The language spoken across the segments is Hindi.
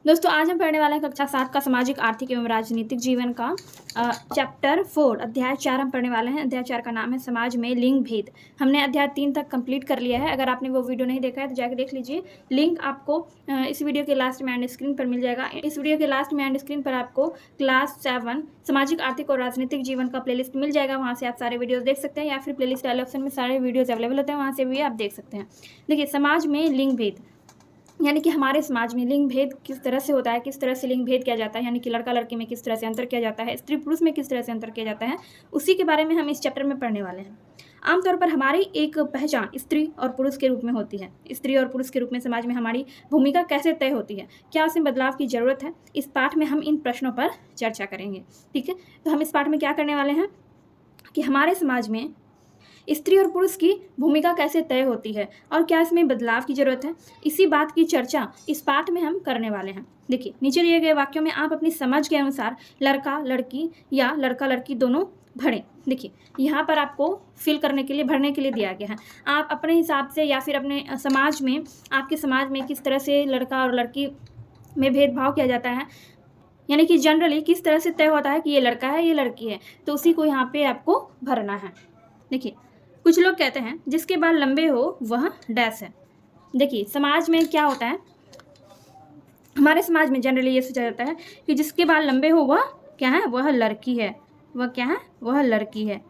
दोस्तों आज हम पढ़ने वाले हैं कक्षा 7 का सामाजिक आर्थिक एवं राजनीतिक जीवन का चैप्टर 4 अध्याय 4 हम पढ़ने वाले हैं। अध्याय 4 का नाम है समाज में लिंग भेद। हमने अध्याय 3 तक कंप्लीट कर लिया है। अगर आपने वो वीडियो नहीं देखा है तो जाकर देख लीजिए। लिंक आपको इस वीडियो के लास्ट में एंड स्क्रीन पर मिल जाएगा। इस वीडियो के लास्ट में एंड स्क्रीन पर आपको क्लास 7 सामाजिक आर्थिक और राजनीतिक जीवन का प्लेलिस्ट मिल जाएगा। वहाँ से आप सारे वीडियोज़ देख सकते हैं या फिर प्लेलिस्ट वाले ऑप्शन में सारे वीडियोज़ अवेलेबल होते हैं, वहाँ से भी आप देख सकते हैं। देखिए, समाज में लिंग भेद यानी कि हमारे समाज में लिंग भेद किस तरह से होता है, किस तरह से लिंग भेद किया जाता है, यानी कि लड़का लड़की में किस तरह से अंतर किया जाता है, स्त्री पुरुष में किस तरह से अंतर किया जाता है, उसी के बारे में हम इस चैप्टर में पढ़ने वाले हैं। आमतौर पर हमारी एक पहचान स्त्री और पुरुष के रूप में होती है। स्त्री और पुरुष के रूप में समाज में हमारी भूमिका कैसे तय होती है, क्या उसमें बदलाव की ज़रूरत है, इस पाठ में हम इन प्रश्नों पर चर्चा करेंगे। ठीक है, तो हम इस पाठ में क्या करने वाले हैं कि हमारे समाज में स्त्री और पुरुष की भूमिका कैसे तय होती है और क्या इसमें बदलाव की जरूरत है, इसी बात की चर्चा इस पाठ में हम करने वाले हैं। देखिए, नीचे दिए गए वाक्यों में आप अपनी समझ के अनुसार लड़का लड़की या लड़का लड़की दोनों भरें। देखिए, यहाँ पर आपको फिल करने के लिए, भरने के लिए दिया गया है। आप अपने हिसाब से या फिर अपने समाज में, आपके समाज में किस तरह से लड़का और लड़की में भेदभाव किया जाता है, यानी कि जनरली किस तरह से तय होता है कि ये लड़का है ये लड़की है, तो उसी को यहाँ पे आपको भरना है। देखिए, कुछ लोग कहते हैं जिसके बाल लंबे हो वह डैश है। देखिए, समाज में क्या होता है, हमारे समाज में जनरली ये सोचा जाता है कि जिसके बाल लंबे हो वह क्या है, वह लड़की है। वह क्या है, वह लड़की है।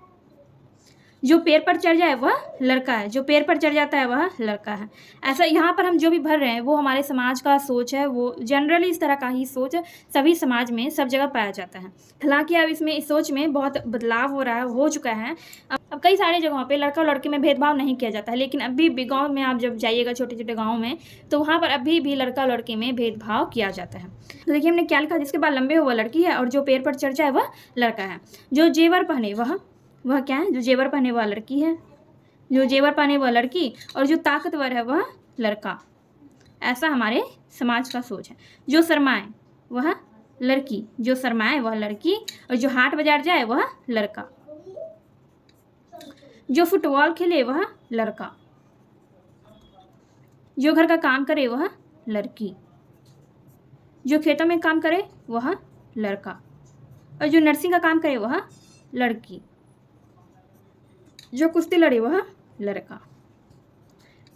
जो पैर पर चढ़ जाए वह लड़का है, जो पैर पर चढ़ जाता है वह लड़का है। ऐसा यहाँ पर हम जो भी भर रहे हैं वो हमारे समाज का सोच है, वो जनरली इस तरह का ही सोच सभी समाज में सब जगह पाया जाता है। हालांकि अब इसमें इस सोच में बहुत बदलाव हो रहा है, हो चुका है। अब कई सारी जगहों पे लड़का और लड़की में भेदभाव नहीं किया जाता है, लेकिन अभी भी गाँव में आप जब जाइएगा, छोटे छोटे गाँव में, तो वहाँ पर अभी भी लड़का लड़की में भेदभाव किया जाता है। तो देखिए, हमने क्या लिखा, जिसके बाल लंबे हो वह लड़की है और जो पैर पर चढ़ जाए वह लड़का है। जो जेवर पहने वह क्या है, जो जेवर पहने वह लड़की है। जो जेवर पहने वह लड़की और जो ताकतवर है वह लड़का। ऐसा हमारे समाज का सोच है। जो शर्माए वह लड़की, जो शर्माए वह लड़की और जो हाट बाजार जाए वह लड़का। जो फुटबॉल खेले वह लड़का। जो घर का काम करे वह लड़की। जो खेतों में काम करे वह लड़का और जो नर्सिंग का काम करे वह लड़की। जो कुश्ती लड़े वह लड़का।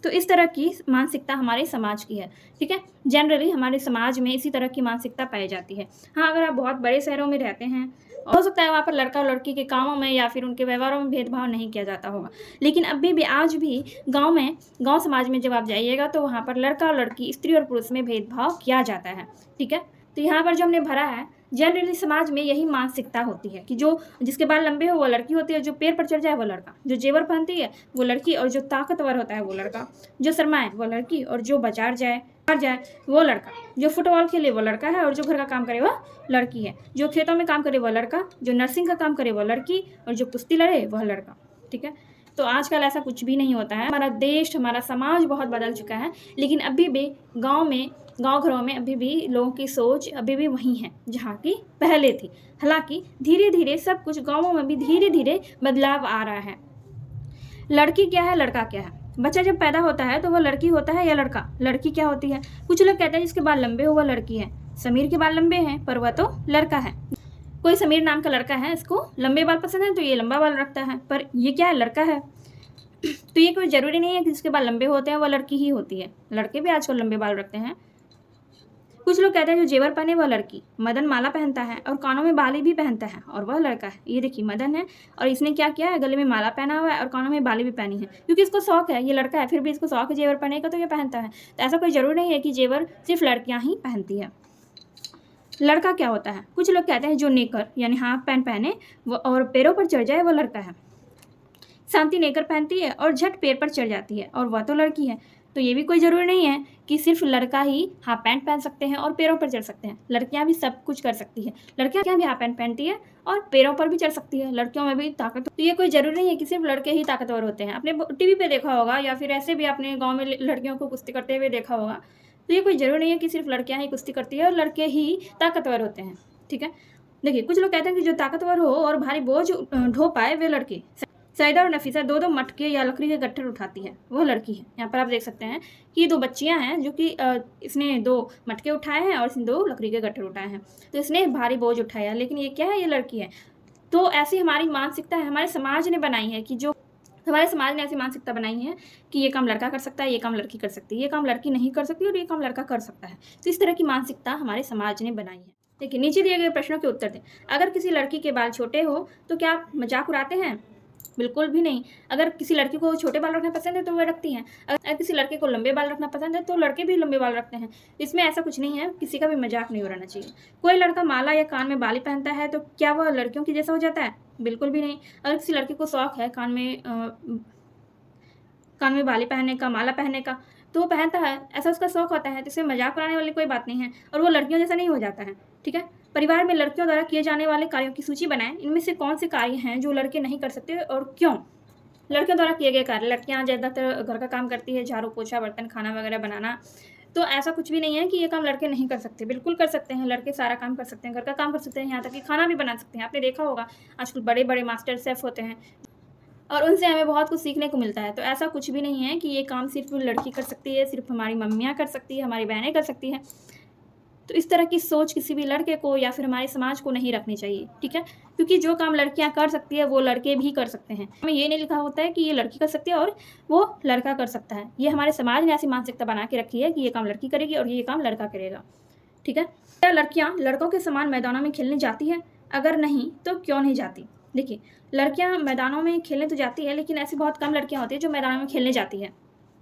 तो इस तरह की मानसिकता हमारे समाज की है। ठीक है, जनरली हमारे समाज में इसी तरह की मानसिकता पाई जाती है। हाँ, अगर आप बहुत बड़े शहरों में रहते हैं, हो सकता है वहाँ पर लड़का और लड़की के कामों में या फिर उनके व्यवहारों में भेदभाव नहीं किया जाता होगा, लेकिन अभी भी आज भी गाँव में, गाँव समाज में जब आप जाइएगा तो वहाँ पर लड़का और लड़की, स्त्री और पुरुष में भेदभाव किया जाता है। ठीक है, तो यहाँ पर जो हमने भरा है, जनरली समाज में यही मानसिकता होती है कि जो जिसके बाल लंबे हो वो लड़की होती है, जो पैर पर चढ़ जाए वो लड़का, जो जेवर पहनती है वो लड़की और जो ताकतवर होता है वो लड़का, जो शर्माए वो लड़की और जो बाजार जाए वो लड़का, जो फुटबॉल खेले वो लड़का है और जो घर का काम करे वह लड़की है, जो खेतों में काम करे वह लड़का, जो नर्सिंग का काम करे वह लड़की और जो कुश्ती लड़े वह लड़का। ठीक है, तो आजकल ऐसा कुछ भी नहीं होता है। हमारा देश, हमारा समाज बहुत बदल चुका है, लेकिन अभी भी गांव घरों में अभी भी लोगों की सोच अभी भी वही है जहाँ की पहले थी। हालांकि धीरे धीरे सब कुछ गांवों में भी धीरे धीरे बदलाव आ रहा है। लड़की क्या है, लड़का क्या है। बच्चा जब पैदा होता है तो वह लड़की होता है या लड़का। लड़की क्या होती है, कुछ लोग कहते हैं जिसके बाल लंबे हो वह लड़की है। समीर के बाल लंबे हैं पर वह तो लड़का है। कोई समीर नाम का लड़का है, इसको लंबे बाल पसंद है तो ये लंबा बाल रखता है, पर ये क्या है, लड़का है। तो ये कोई ज़रूरी नहीं है कि जिसके बाल लंबे होते हैं वह लड़की ही होती है, लड़के भी आजकल लंबे बाल रखते हैं। कुछ लोग कहते हैं जो जेवर पहने वह लड़की। मदन माला पहनता है और कानों में बाली भी पहनता है और वह लड़का है। ये देखिए, मदन है और इसने क्या किया है, गले में माला पहना हुआ है और कानों में बाली भी पहनी है, क्योंकि इसको शौक है। ये लड़का है फिर भी इसको शौक है जेवर पहनने का, तो ये पहनता है। तो ऐसा कोई ज़रूरी नहीं है कि जेवर सिर्फ लड़कियाँ ही पहनती है। लड़का क्या होता है, कुछ लोग कहते हैं जो नेकर यानी हाफ पैंट पहने वो और पैरों पर चढ़ जाए वो लड़का है। शांति नेकर पहनती है और झट पैर पर चढ़ जाती है और वह तो लड़की है। तो ये भी कोई ज़रूरी नहीं है कि सिर्फ लड़का ही हाफ पैंट पहन सकते हैं और पैरों पर चढ़ सकते हैं, लड़कियां भी सब कुछ कर सकती है। लड़कियां भी हाफ पैंट पहनती है और पैरों पर भी चढ़ सकती है, लड़कियों में भी ताकत। तो ये कोई ज़रूरी नहीं है कि सिर्फ लड़के ही ताकतवर होते हैं। आपने टीवी पे देखा होगा या फिर ऐसे भी आपने गाँव में लड़कियों को कुश्ती करते हुए देखा होगा। तो ये कोई ज़रूरी नहीं है कि सिर्फ लड़कियाँ ही कुश्ती करती है और लड़के ही ताकतवर होते हैं। ठीक है, देखिए, कुछ लोग कहते हैं कि जो ताकतवर हो और भारी बोझ ढो पाए वे लड़के। सईदा और नफीसा दो दो मटके या लकड़ी के गट्ठर उठाती है, वह लड़की है। यहाँ पर आप देख सकते हैं कि ये दो बच्चियाँ हैं जो कि इसने दो मटके उठाए हैं और इसने दो लकड़ी के गट्ठर उठाए हैं, तो इसने भारी बोझ उठाया, लेकिन ये क्या है, ये लड़की है। तो ऐसी हमारी मानसिकता है, हमारे समाज ने बनाई है कि जो हमारे समाज ने ऐसी मानसिकता बनाई है कि ये काम लड़का कर सकता है, ये काम लड़की कर सकती है, ये काम लड़की नहीं कर सकती और ये काम लड़का कर सकता है। तो इस तरह की मानसिकता हमारे समाज ने बनाई है। देखिए, नीचे दिए गए प्रश्नों के उत्तर दें। अगर किसी लड़की के बाल छोटे हो तो क्या आप मजाक उड़ाते हैं? बिल्कुल भी नहीं। अगर किसी लड़की को छोटे बाल रखना पसंद है तो वह रखती हैं। अगर किसी लड़के को लंबे बाल रखना पसंद है तो लड़के भी लंबे बाल रखते हैं। इसमें ऐसा कुछ नहीं है, किसी का भी मजाक नहीं उड़ाना चाहिए। कोई लड़का माला या कान में बाली पहनता है तो क्या वह लड़कियों की जैसा हो जाता है? बिल्कुल भी नहीं। अगर किसी लड़की को शौक है कान में बाली पहनने का, माला पहनने का, तो वो पहनता है, ऐसा उसका शौक होता है, तो इसमें मजाक उड़ाने वाली कोई बात नहीं है और वो लड़कियों जैसा नहीं हो जाता है। ठीक है। परिवार में लड़कियों द्वारा किए जाने वाले कार्यों की सूची बनाएं। इनमें से कौन से कार्य हैं जो लड़के नहीं कर सकते और क्यों? लड़कियों द्वारा किए गए कार्य, लड़कियां ज़्यादातर घर का काम करती है, झाड़ू पोछा, बर्तन, खाना वगैरह बनाना। तो ऐसा कुछ भी नहीं है कि ये काम लड़के नहीं कर सकते, बिल्कुल कर सकते हैं। लड़के सारा काम कर सकते हैं, घर का काम कर सकते हैं, यहाँ तक कि खाना भी बना सकते हैं। आपने देखा होगा आजकल बड़े बड़े मास्टर शेफ़ होते हैं और उनसे हमें बहुत कुछ सीखने को मिलता है। तो ऐसा कुछ भी नहीं है कि ये काम सिर्फ लड़की कर सकती है, सिर्फ हमारी मम्मियाँ कर सकती है, हमारी बहनें कर सकती हैं। तो इस तरह की सोच किसी भी लड़के को या फिर हमारे समाज को नहीं रखनी चाहिए। ठीक है, क्योंकि जो काम लड़कियां कर सकती है वो लड़के भी कर सकते हैं। हमें ये नहीं लिखा होता है कि ये लड़की कर सकती है और वो लड़का कर सकता है। ये हमारे समाज ने ऐसी मानसिकता बना के रखी है कि ये काम लड़की करेगी और ये काम लड़का करेगा। ठीक है। क्या लड़कियाँ लड़कों के समान मैदानों में खेलने जाती हैं? अगर नहीं तो क्यों नहीं जाती? देखिए, लड़कियाँ मैदानों में खेलने तो जाती है, लेकिन ऐसी बहुत कम लड़कियाँ होती हैं जो मैदानों में खेलने जाती है।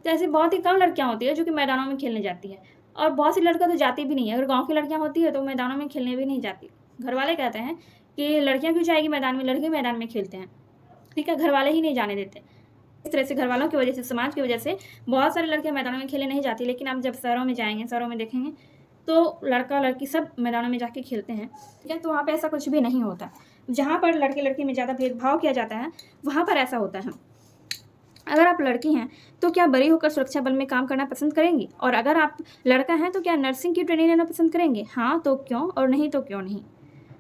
तो ऐसी बहुत ही कम लड़कियाँ होती है जो कि मैदानों में खेलने जाती है और बहुत सी लड़कियाँ तो जाती भी नहीं है। अगर गाँव की लड़कियाँ होती है तो मैदानों में खेलने भी नहीं जाती। घर वाले कहते हैं कि लड़कियाँ क्यों जाएगी मैदान में, लड़के मैदान में खेलते हैं। ठीक है, घर वाले ही नहीं जाने देते। इस तरह से घर वालों की वजह से, समाज की वजह से बहुत सारी लड़कियाँ मैदानों में खेलने नहीं जाती। लेकिन आप जब शहरों में जाएंगे, शहरों में देखेंगे तो लड़का लड़की सब मैदानों में जाके खेलते हैं। ठीक है, तो वहाँ पे ऐसा कुछ भी नहीं होता। जहाँ पर लड़के लड़की में ज़्यादा भेदभाव किया जाता है वहाँ पर ऐसा होता है। अगर आप लड़की हैं तो क्या बड़ी होकर सुरक्षा बल में काम करना पसंद करेंगी? और अगर आप लड़का हैं तो क्या नर्सिंग की ट्रेनिंग लेना पसंद करेंगे? हाँ तो क्यों और नहीं तो क्यों नहीं?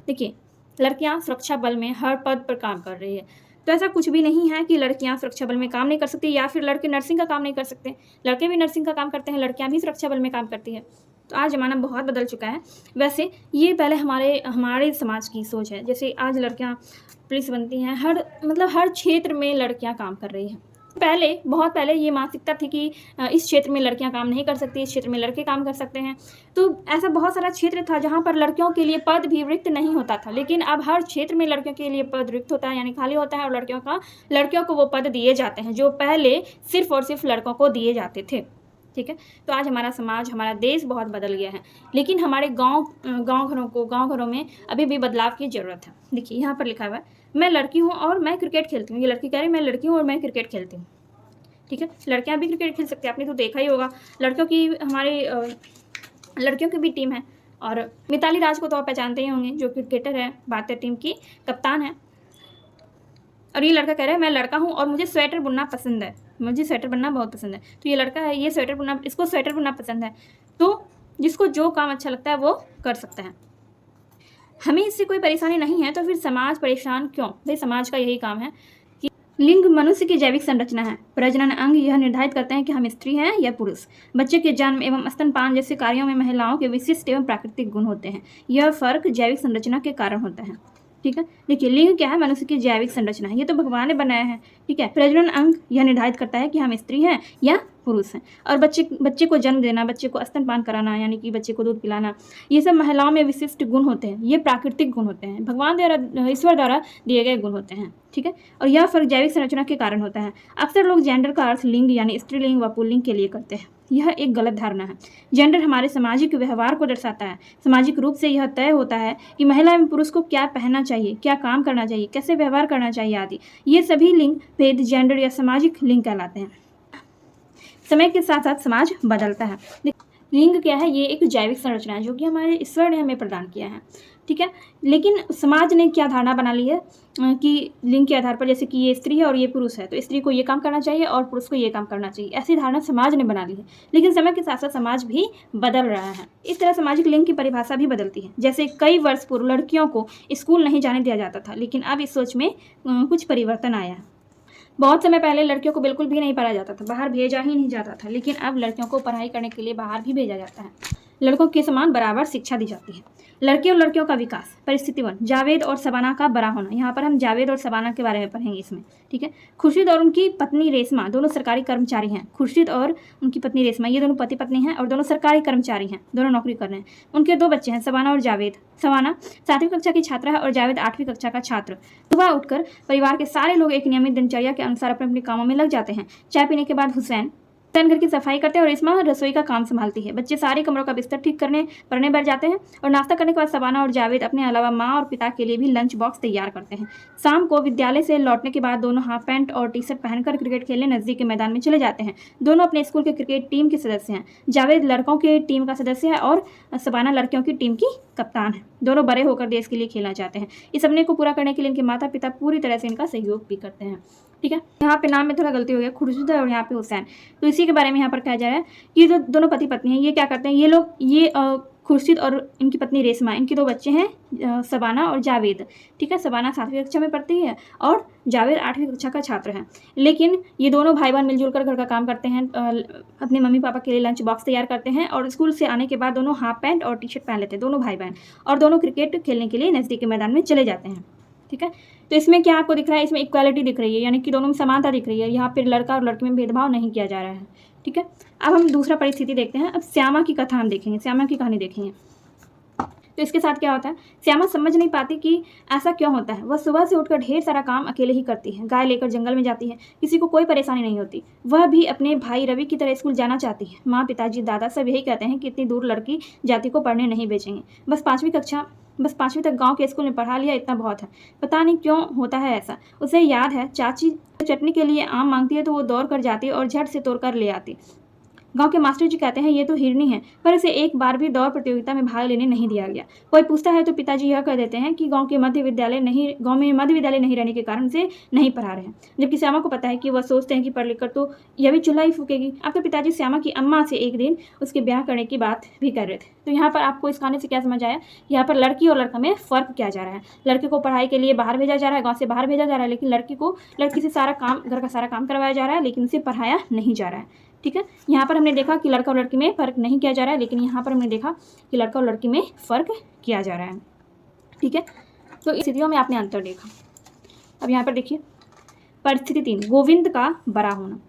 देखिए, लड़कियां सुरक्षा बल में हर पद पर काम कर रही है, तो ऐसा कुछ भी नहीं है कि लड़कियां सुरक्षा बल में काम नहीं कर सकती या फिर लड़के नर्सिंग का काम नहीं कर सकते। लड़के भी नर्सिंग का काम करते हैं, लड़कियां भी सुरक्षा बल में काम करती है। तो आज ज़माना बहुत बदल चुका है। वैसे ये पहले हमारे समाज की सोच है। जैसे आज लड़कियां पुलिस बनती हैं, हर क्षेत्र में लड़कियां काम कर रही हैं। बहुत पहले ये मानसिकता थी कि इस क्षेत्र में लड़कियां काम नहीं कर सकती, इस क्षेत्र में लड़के काम कर सकते हैं। तो ऐसा बहुत सारा क्षेत्र था जहाँ पर लड़कियों के लिए पद भी रिक्त नहीं होता था, लेकिन अब हर क्षेत्र में लड़कियों के लिए पद रिक्त होता है, यानी खाली होता है, और लड़कियों को वो पद दिए जाते हैं जो पहले सिर्फ और सिर्फ लड़कों को दिए जाते थे। ठीक है, तो आज हमारा समाज, हमारा देश बहुत बदल गया है, लेकिन हमारे गाँव घरों में अभी भी बदलाव की ज़रूरत है। देखिए, यहाँ पर लिखा हुआ है, मैं लड़की हूँ और मैं क्रिकेट खेलती हूँ। ये लड़की कह रही है मैं लड़की हूँ और मैं क्रिकेट खेलती हूँ। ठीक है, लड़कियां भी क्रिकेट खेल सकती हैं। आपने तो देखा ही होगा, लड़कियों की भी टीम है। और मिताली राज को तो आप पहचानते ही होंगे, जो क्रिकेटर है, भारतीय टीम की कप्तान है। और ये लड़का कह रहा है मैं लड़का हूँ और मुझे स्वेटर बुनना पसंद है, मुझे स्वेटर बनना बहुत पसंद है। तो ये लड़का है, इसको स्वेटर बुनना पसंद है। तो जिसको जो काम अच्छा लगता है वो कर सकता है। हमें इससे कोई परेशानी नहीं है, तो फिर समाज परेशान क्यों? भाई, समाज का यही काम है। लिंग मनुष्य की जैविक संरचना है। प्रजनन अंग यह निर्धारित करते हैं कि हम स्त्री हैं या पुरुष। बच्चे के जन्म एवं स्तनपान जैसे कार्यों में महिलाओं के विशिष्ट एवं प्राकृतिक गुण होते हैं। यह फर्क जैविक संरचना के कारण होता है। ठीक है, देखिए, लिंग क्या है? मनुष्य की जैविक संरचना है, ये तो भगवान ने बनाया है। ठीक है, प्रजनन अंग यह निर्धारित करता है कि हम स्त्री हैं या पुरुष हैं। और बच्चे को जन्म देना, बच्चे को स्तनपान कराना, यानी कि बच्चे को दूध पिलाना, ये सब महिलाओं में विशिष्ट गुण होते हैं। ये प्राकृतिक गुण होते हैं, भगवान द्वारा, ईश्वर द्वारा दिए गए गुण होते हैं। ठीक है, और यह फर्क जैविक संरचना के कारण होता है। अक्सर लोग जेंडर का अर्थ लिंग यानी स्त्रीलिंग व पुल्लिंग के लिए करते हैं। यह एक गलत धारणा है। जेंडर हमारे सामाजिक व्यवहार को दर्शाता है। सामाजिक रूप से यह तय होता है कि महिला एवं पुरुष को क्या पहनना चाहिए, क्या काम करना चाहिए, कैसे व्यवहार करना चाहिए आदि। ये सभी लिंग भेद जेंडर या सामाजिक लिंग कहलाते हैं। समय के साथ साथ समाज बदलता है। लिंग क्या है? ये एक जैविक संरचना है जो कि हमारे ईश्वर ने हमें प्रदान किया है। ठीक है, लेकिन समाज ने क्या धारणा बना ली है कि लिंग के आधार पर, जैसे कि ये स्त्री है और ये पुरुष है, तो स्त्री को ये काम करना चाहिए और पुरुष को ये काम करना चाहिए, ऐसी धारणा समाज ने बना ली है। लेकिन समय के साथ साथ समाज भी बदल रहा है। इस तरह सामाजिक लिंग की परिभाषा भी बदलती है। जैसे कई वर्ष पूर्व लड़कियों को स्कूल नहीं जाने दिया जाता था, लेकिन अब इस सोच में कुछ परिवर्तन आया है। बहुत समय पहले लड़कियों को बिल्कुल भी नहीं पढ़ाया जाता था, बाहर भेजा ही नहीं जाता था, लेकिन अब लड़कियों को पढ़ाई करने के लिए बाहर भी भेजा जाता है। लड़कों के समान बराबर शिक्षा दी जाती है। लड़के और लड़कियों का विकास। परिस्थिति 1, जावेद और शबाना का बड़ा होना। यहाँ पर हम जावेद और शबाना के बारे में पढ़ेंगे इसमें, ठीक है। खुर्शीद और उनकी पत्नी रेशमा दोनों सरकारी कर्मचारी हैं। खुर्शीद और उनकी पत्नी रेशमा, ये दोनों पति पत्नी हैं और दोनों सरकारी कर्मचारी हैं, दोनों नौकरी कर रहे हैं। उनके 2 बच्चे हैं, शबाना और जावेद। शबाना 7वीं कक्षा की छात्रा है और जावेद 8वीं कक्षा का छात्र। सुबह उठकर परिवार के सारे लोग एक नियमित दिनचर्या के अनुसार अपने अपने कामों में लग जाते हैं। चाय पीने के बाद हुसैन घर की सफाई करते हैं और रेशमा रसोई का काम संभालती है। बच्चे सारे कमरों का बिस्तर ठीक करने पढ़ने बैठ जाते हैं और नाश्ता करने के बाद शबाना और जावेद अपने अलावा माँ और पिता के लिए भी लंच बॉक्स तैयार करते हैं। शाम को विद्यालय से लौटने के बाद दोनों हाफ पैंट और टी शर्ट पहनकर क्रिकेट खेलने नजदीक के मैदान में चले जाते हैं। दोनों अपने स्कूल के क्रिकेट टीम के सदस्य हैं। जावेद लड़कों के टीम का सदस्य है और शबाना लड़कियों की टीम की कप्तान है। दोनों बड़े होकर देश के लिए खेलना चाहते हैं। इस सपने को पूरा करने के लिए इनके माता पिता पूरी तरह से इनका सहयोग भी करते हैं, ठीक है। यहाँ पे नाम में थोड़ा गलती हो गया, खुर्शीद और यहाँ पे हुसैन, तो इसी के बारे में यहाँ पर कहा जा रहा है कि जो दोनों पति पत्नी हैं ये क्या करते हैं, ये लोग खुर्शीद और इनकी पत्नी रेशमा, इनके 2 बच्चे हैं, शबाना और जावेद, ठीक है। शबाना 7वीं कक्षा में पढ़ती है और जावेद 8वीं कक्षा का छात्र है। लेकिन ये दोनों भाई बहन मिलजुल कर घर का काम करते हैं, अपने मम्मी पापा के लिए लंच बॉक्स तैयार करते हैं और स्कूल से आने के बाद दोनों हाफ पैंट और टी शर्ट पहन लेते हैं, दोनों भाई बहन, और दोनों क्रिकेट खेलने के लिए नज़दीक के मैदान में चले जाते हैं, ठीक है। तो इसमें क्या आपको दिख रहा है, इसमें इक्वालिटी दिख रही है, यानी कि दोनों में समानता दिख रही है। यहाँ पर लड़का और लड़की में भेदभाव नहीं किया जा रहा है, ठीक है। अब हम दूसरा परिस्थिति देखते हैं। अब श्यामा की कथा हम देखेंगे, श्यामा की कहानी देखेंगे। तो इसके साथ क्या होता है, श्यामा समझ नहीं पाती कि ऐसा क्यों होता है। वह सुबह से उठकर ढेर सारा काम अकेले ही करती है। गाय लेकर जंगल में जाती है, किसी को कोई परेशानी नहीं होती। वह भी अपने भाई रवि की तरह स्कूल जाना चाहती है। माँ, पिताजी, दादा सब यही कहते हैं कि इतनी दूर लड़की जाति को पढ़ने नहीं भेजेंगे, बस 5वीं तक गांव के स्कूल में पढ़ा लिया, इतना बहुत है। पता नहीं क्यों होता है ऐसा। उसे याद है चाची चटनी के लिए आम मांगती है तो वो दौड़ कर जाती और झट से तोड़ कर ले आती। गांव के मास्टर जी कहते हैं ये तो हिरनी है, पर इसे एक बार भी दौड़ प्रतियोगिता में भाग लेने नहीं दिया गया। कोई पूछता है तो पिताजी यह कह देते हैं कि गांव में मध्य विद्यालय नहीं रहने के कारण से नहीं पढ़ा रहे हैं। जबकि श्यामा को पता है कि वह सोचते हैं कि पढ़ लिख कर तो यह भी चूल्हा ही फूकेगी। अब तो पिताजी श्यामा की अम्मा से एक दिन उसके ब्याह करने की बात भी कर रहे थे। तो यहाँ पर आपको इस कहानी से क्या समझ आया, यहाँ पर लड़की और लड़का में फ़र्क किया जा रहा है। लड़के को पढ़ाई के लिए बाहर भेजा जा रहा है, गाँव से बाहर भेजा जा रहा है, लेकिन लड़की से सारा काम, घर का सारा काम करवाया जा रहा है, लेकिन उसे पढ़ाया नहीं जा रहा है, ठीक है। यहाँ पर हमने देखा कि लड़का और लड़की में फ़र्क नहीं किया जा रहा है, लेकिन यहाँ पर हमने देखा कि लड़का और लड़की में फ़र्क किया जा रहा है, ठीक है। तो इस स्थितियों में आपने अंतर देखा। अब यहाँ पर देखिए परिस्थिति 3, गोविंद का बड़ा होना।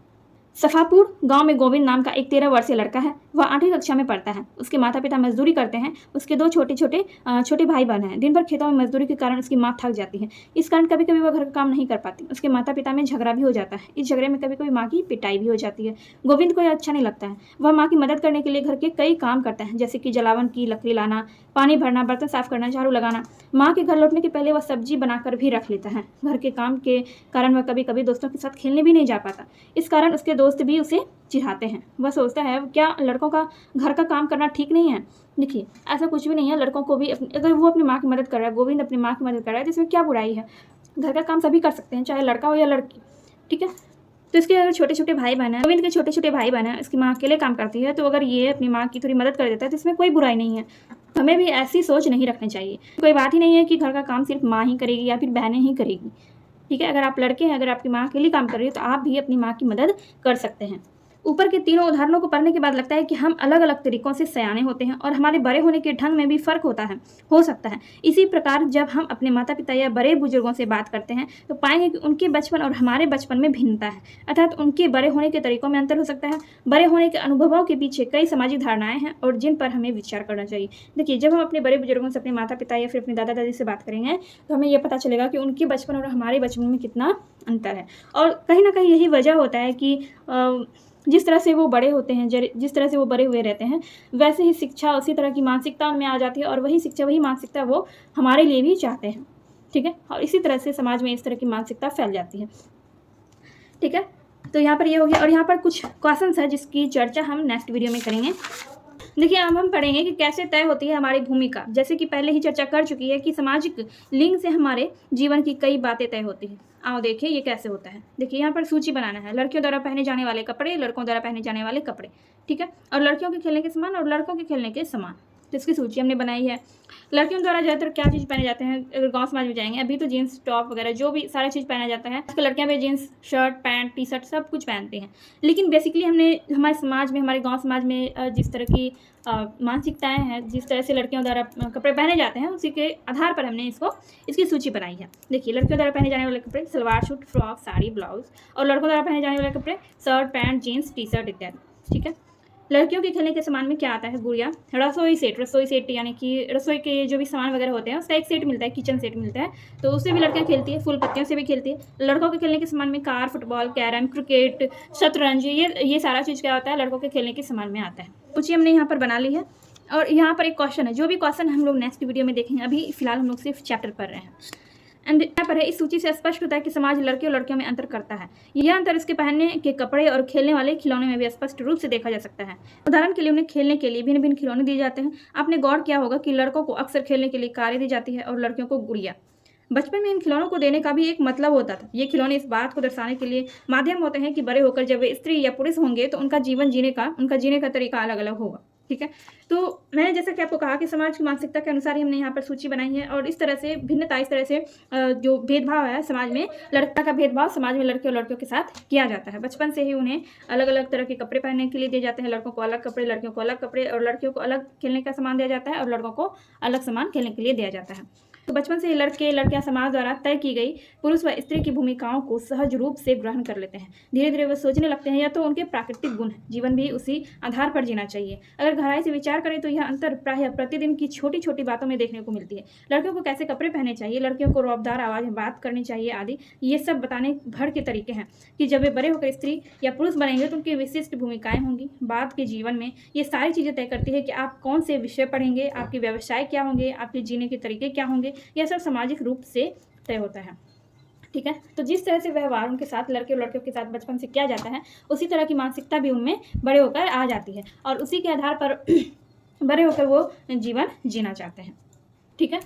सफापुर गांव में गोविंद नाम का एक 13 वर्षीय लड़का है। वह 8वीं कक्षा में पढ़ता है। उसके माता पिता मजदूरी करते हैं। उसके 2 छोटे भाई बहन हैं। दिन भर खेतों में मजदूरी के कारण उसकी माँ थक जाती है। इस कारण कभी कभी वह घर का काम नहीं कर पाती। उसके माता पिता में झगड़ा भी हो जाता है। इस झगड़े में कभी कभी माँ की पिटाई भी हो जाती है। गोविंद को यह अच्छा नहीं लगता है। वह माँ की मदद करने के लिए घर के कई काम करता है, जैसे कि जलावन की लकड़ी लाना, पानी भरना, बर्तन साफ करना, झाड़ू लगाना। माँ के घर लौटने के पहले वह सब्जी बनाकर भी रख लेता है। घर के काम के कारण वह कभी कभी दोस्तों के साथ खेलने भी नहीं जा पाता। इस कारण उसके दोस्त भी उसे चिढ़ाते हैं। वह सोचता है क्या लड़कों का घर का काम करना ठीक नहीं है। देखिए ऐसा कुछ भी नहीं है। लड़कों को भी अगर वो अपनी माँ की मदद कर रहा है, गोविंद अपनी माँ की मदद कर रहा है, तो इसमें क्या बुराई है। घर का काम सभी कर सकते हैं, चाहे लड़का हो या लड़की, ठीक है। तो इसके अगर छोटे छोटे भाई बहन है, गोविंद के छोटे छोटे भाई बहन है, इसकी माँ अकेले काम करती है, तो अगर ये अपनी माँ की थोड़ी मदद कर देता है तो इसमें कोई बुराई नहीं है। हमें भी ऐसी सोच नहीं रखनी चाहिए। कोई बात ही नहीं है कि घर का काम सिर्फ माँ ही करेगी या फिर बहनें ही करेगी, ठीक है। अगर आप लड़के हैं, अगर आपकी माँ अकेली काम कर रही है, तो आप भी अपनी माँ की मदद कर सकते हैं। ऊपर के तीनों उदाहरणों को पढ़ने के बाद लगता है कि हम अलग अलग तरीकों से सयाने होते हैं और हमारे बड़े होने के ढंग में भी फ़र्क हो सकता है। इसी प्रकार जब हम अपने माता पिता या बड़े बुजुर्गों से बात करते हैं तो पाएंगे कि उनके बचपन और हमारे बचपन में भिन्नता है, अर्थात उनके बड़े होने के तरीकों में अंतर हो सकता है। बड़े होने के अनुभवों के पीछे कई सामाजिक धारणाएं हैं और जिन पर हमें विचार करना चाहिए। देखिए जब हम अपने बड़े बुजुर्गों से, अपने माता पिता या फिर अपने दादा दादी से बात करेंगे तो हमें यह पता चलेगा कि उनके बचपन और हमारे बचपन में कितना अंतर है। और कहीं ना कहीं यही वजह होता है कि जिस तरह से वो बड़े होते हैं, जिस तरह से वो बड़े हुए रहते हैं, वैसे ही शिक्षा, उसी तरह की मानसिकता उनमें आ जाती है और वही शिक्षा, वही मानसिकता वो हमारे लिए भी चाहते हैं, ठीक है। और इसी तरह से समाज में इस तरह की मानसिकता फैल जाती है, ठीक है। तो यहाँ पर ये हो गया। और यहाँ पर कुछ क्वेश्चंस है जिसकी चर्चा हम नेक्स्ट वीडियो में करेंगे। देखिए अब हम पढ़ेंगे कि कैसे तय होती है हमारी भूमिका। जैसे कि पहले ही चर्चा कर चुकी है कि सामाजिक लिंग से हमारे जीवन की कई बातें तय होती हैं। आओ देखिए ये कैसे होता है। देखिए यहाँ पर सूची बनाना है। लड़कियों द्वारा पहने जाने वाले कपड़े, लड़कों द्वारा पहने जाने वाले कपड़े, ठीक है। और लड़कियों के खेलने के समान और लड़कों के खेलने के समान, तो इसकी सूची हमने बनाई है। लड़कियों द्वारा ज़्यादातर क्या चीज़ पहने जाते हैं अगर गाँव समाज में जाएंगे, अभी तो जीन्स टॉप वगैरह जो भी सारा चीज़ पहना जाता है। आजकल लड़कियाँ भी jeans shirt pant T shirt सब कुछ पहनती हैं, लेकिन बेसिकली हमने हमारे समाज में, हमारे गाँव समाज में जिस तरह की मानसिकताएँ हैं, जिस तरह से लड़कियों द्वारा कपड़े पहने जाते हैं, उसी के आधार पर हमने इसकी सूची बनाई है। देखिए, लड़कियों द्वारा पहने जाने वाले कपड़े salwar suit, frock, sari, blouse, और लड़कों द्वारा पहने जाने वाले कपड़े shirt pant jeans T shirt इत्यादि। ठीक है। लड़कियों के खेलने के सामान में क्या आता है? गुड़िया, रसोई सेट यानी कि रसोई के जो भी सामान वगैरह होते हैं उसका एक सेट मिलता है, किचन सेट मिलता है, तो उससे भी लड़कियां खेलती है। फूल पत्तियों से भी खेलती है। लड़कों के खेलने के सामान में कार, फुटबॉल, कैरम, क्रिकेट, शतरंज, ये सारा चीज़ क्या होता है? लड़कों के खेलने के सामान में आता है। कुछ हमने यहाँ पर बना ली है, और यहाँ पर एक क्वेश्चन है, जो भी क्वेश्चन हम लोग नेक्स्ट वीडियो में देखेंगे, अभी फिलहाल हम लोग सिर्फ चैप्टर पढ़ रहे हैं। एंड यहाँ पर है, इस सूची से स्पष्ट होता है कि समाज लड़के और लड़कियों में अंतर करता है। यह अंतर इसके पहनने के कपड़े और खेलने वाले खिलौने में भी स्पष्ट रूप से देखा जा सकता है। उदाहरण के लिए उन्हें खेलने के लिए भिन्न भिन्न खिलौने दिए जाते हैं। आपने गौर किया होगा कि लड़कों को अक्सर खेलने के लिए कारें दी जाती है और लड़कियों को गुड़िया। बचपन में इन खिलौनों को देने का भी एक मतलब होता था। ये खिलौने इस बात को दर्शाने के लिए माध्यम होते हैं कि बड़े होकर जब वे स्त्री या पुरुष होंगे तो उनका जीने का तरीका अलग अलग होगा। ठीक है। तो मैंने जैसा कि आपको कहा कि समाज की मानसिकता के अनुसार ही हमने यहाँ पर सूची बनाई है, और इस तरह से भिन्नता, इस तरह से जो भेदभाव है समाज में, लड़का का भेदभाव समाज में लड़के और लड़कियों के साथ किया जाता है। बचपन से ही उन्हें अलग अलग तरह के कपड़े पहनने के लिए दिए जाते हैं। लड़कों को अलग कपड़े, लड़कियों को अलग कपड़े, और लड़कियों को अलग खेलने का सामान दिया जाता है और लड़कों को अलग सामान खेलने के लिए दिया जाता है। तो बचपन से ही लड़के लड़कियां समाज द्वारा तय की गई पुरुष व स्त्री की भूमिकाओं को सहज रूप से ग्रहण कर लेते हैं। धीरे धीरे वे सोचने लगते हैं, या तो उनके प्राकृतिक गुण है, जीवन भी उसी आधार पर जीना चाहिए। अगर गहराई से विचार करें तो यह अंतर प्रायः प्रतिदिन की छोटी छोटी बातों में देखने को मिलती है। लड़कियों को कैसे कपड़े पहनने चाहिए, लड़कियों को रौबदार आवाज़ में बात करनी चाहिए आदि, ये सब बताने भर के तरीके हैं कि जब वे बड़े होकर स्त्री या पुरुष बनेंगे तो उनकी विशिष्ट भूमिकाएं होंगी। बाद के जीवन में ये सारी चीज़ें तय करती है कि आप कौन से विषय पढ़ेंगे, आपके व्यवसाय क्या होंगे, आपके जीने के तरीके क्या होंगे। यह सब सामाजिक रूप से तय होता है। ठीक है। तो जिस तरह से व्यवहार उनके साथ लड़के और लड़कियों के साथ बचपन से किया जाता है, उसी तरह की मानसिकता भी उनमें बड़े होकर आ जाती है, और उसी के आधार पर बड़े होकर वो जीवन जीना चाहते हैं। ठीक है।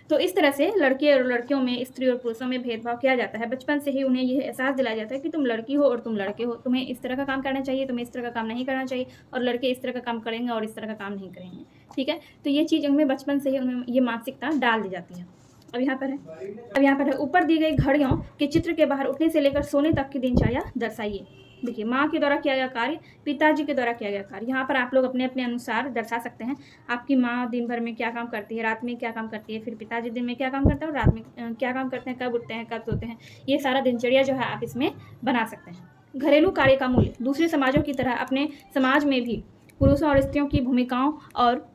तो इस तरह से लड़के और लड़कियों में, स्त्री और पुरुषों में भेदभाव किया जाता है। बचपन से ही उन्हें यह एहसास दिलाया जाता है कि तुम लड़की हो और तुम लड़के हो, तुम्हें इस तरह का काम करना चाहिए, तुम्हें इस तरह का काम नहीं करना चाहिए, और लड़के इस तरह का काम करेंगे और इस तरह का काम नहीं करेंगे। ठीक है। तो ये चीज़ उनमें बचपन से ही उनमें ये मानसिकता डाल दी जाती है। अब यहाँ पर है ऊपर दी गई घड़ियों के चित्र के बाहर उठने से लेकर सोने तक की दिनचर्या दर्शाइए। देखिए, माँ के द्वारा किया गया कार्य, पिताजी के द्वारा किया गया कार्य। यहाँ पर आप लोग अपने अपने अनुसार दर्शा सकते हैं। आपकी माँ दिन भर में क्या काम करती है, रात में क्या काम करती है, फिर पिताजी दिन में क्या काम करते हैं और रात में क्या काम करते हैं, कब उठते हैं, कब सोते हैं, ये सारा दिनचर्या जो है आप इसमें बना सकते हैं। घरेलू कार्य का मूल्य। दूसरे समाजों की तरह अपने समाज में भी पुरुषों और स्त्रियों की भूमिकाओं और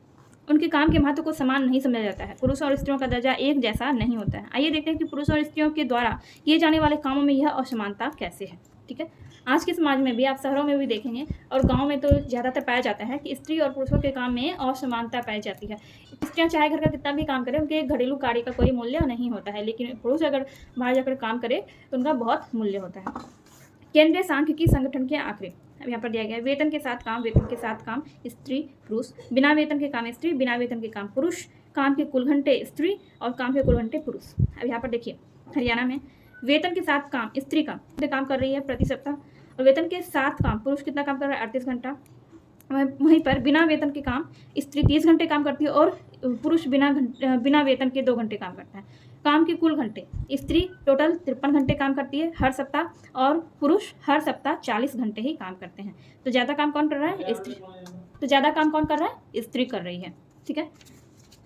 उनके काम के महत्व को समान नहीं समझा जाता है। पुरुषों और स्त्रियों का दर्जा एक जैसा नहीं होता है। आइए देखते हैं कि पुरुषों और स्त्रियों के द्वारा किए जाने वाले कामों में यह असमानता कैसे है। ठीक है। आज के समाज में भी, आप शहरों में भी देखेंगे और गांव में तो ज़्यादातर पाया जाता है कि स्त्री और पुरुषों के काम में असमानता पाई जाती है। स्त्रियाँ चाहे घर का कितना भी काम करें, उनके घरेलू कार्य का कोई मूल्य नहीं होता है, लेकिन पुरुष अगर बाहर जाकर काम करे तो उनका बहुत मूल्य होता है। केंद्रीय सांख्यिकी संगठन के आंकड़े अब यहाँ पर दिया गया है। वेतन के साथ काम, वेतन के साथ काम स्त्री पुरुष, बिना वेतन के काम स्त्री, बिना वेतन के काम पुरुष, काम के कुल घंटे स्त्री और काम के कुल घंटे पुरुष। अब यहाँ पर देखिए, हरियाणा में वेतन के साथ काम स्त्री कितने काम कर रही है प्रति सप्ताह, और वेतन के साथ काम पुरुष कितना काम कर रहा है 38 घंटा। वहीं पर बिना वेतन के काम स्त्री 30 घंटे काम करती है और पुरुष बिना वेतन के 2 घंटे काम करता है। काम के कुल घंटे स्त्री टोटल 53 घंटे काम करती है हर सप्ताह, और पुरुष हर सप्ताह 40 घंटे ही काम करते हैं। तो ज़्यादा काम कौन कर रहा है? स्त्री। तो ज़्यादा काम कौन कर रहा है? स्त्री कर रही है। ठीक है।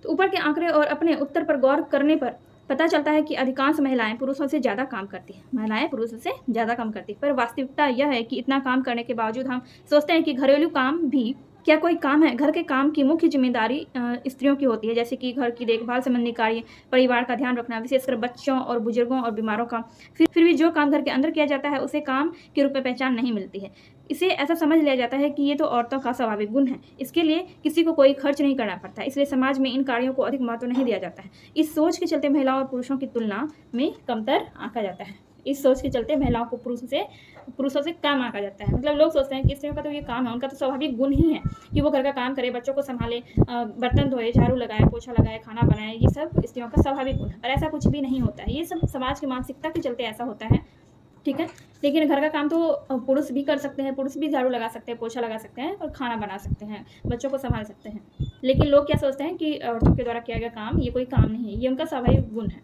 तो ऊपर के आंकड़े और अपने उत्तर पर गौर करने पर पता चलता है कि अधिकांश महिलाएं पुरुषों से ज़्यादा काम करती हैं। महिलाएं पुरुषों से ज़्यादा काम करती हैं, पर वास्तविकता यह है कि इतना काम करने के बावजूद हम सोचते हैं कि घरेलू काम भी क्या कोई काम है। घर के काम की मुख्य जिम्मेदारी स्त्रियों की होती है, जैसे कि घर की देखभाल संबंधी कार्य, परिवार का ध्यान रखना, विशेषकर बच्चों और बुजुर्गों और बीमारों का। फिर भी जो काम घर के अंदर किया जाता है उसे काम के रूप में पहचान नहीं मिलती है। इसे ऐसा समझ लिया जाता है कि ये तो औरतों का स्वाभाविक गुण है, इसके लिए किसी को कोई खर्च नहीं करना पड़ता, इसलिए समाज में इन कार्यों को अधिक महत्व नहीं दिया जाता है। इस सोच के चलते महिलाओं और पुरुषों की तुलना में कमतर आंका जाता है। इस सोच के चलते महिलाओं को पुरुषों से कम आंका जाता है। मतलब लोग सोचते हैं कि स्त्रियों का तो ये काम है, उनका तो स्वाभाविक गुण ही है कि वो घर का काम करे, बच्चों को संभाले, बर्तन धोए, झाड़ू लगाए, पोछा लगाए, खाना बनाए, ये सब स्त्रियों का स्वाभाविक गुण है। और ऐसा कुछ भी नहीं होता है, ये सब समाज की मानसिकता के चलते ऐसा होता है। ठीक है। लेकिन घर का काम तो पुरुष भी कर सकते हैं, पुरुष भी झाड़ू लगा सकते हैं, पोछा लगा सकते हैं और खाना बना सकते हैं, बच्चों को संभाल सकते हैं। लेकिन लोग क्या सोचते हैं कि औरतों के द्वारा किया गया काम ये कोई काम नहीं है, ये उनका स्वाभाविक गुण है।